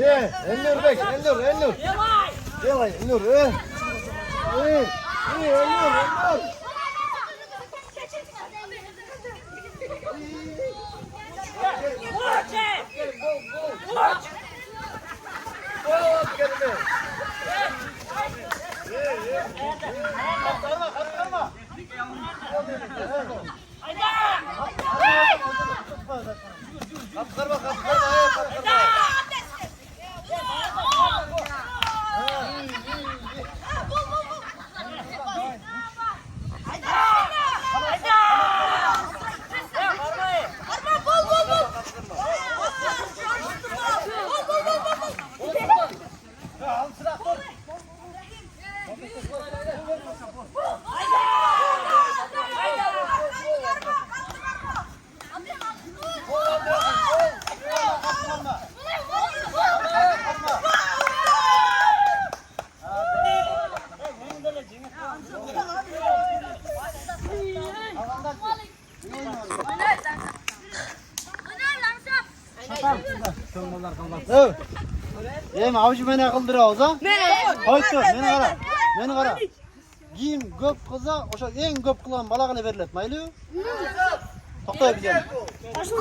Elnur bek, Elnur. Давай, Elnur. Elnur. Avcı beni kıldırıyoruz ha? Haydi beni kara. Giyim köp kıza, oşa en köp kılan balağını verilet, maylı? Toktay güzel.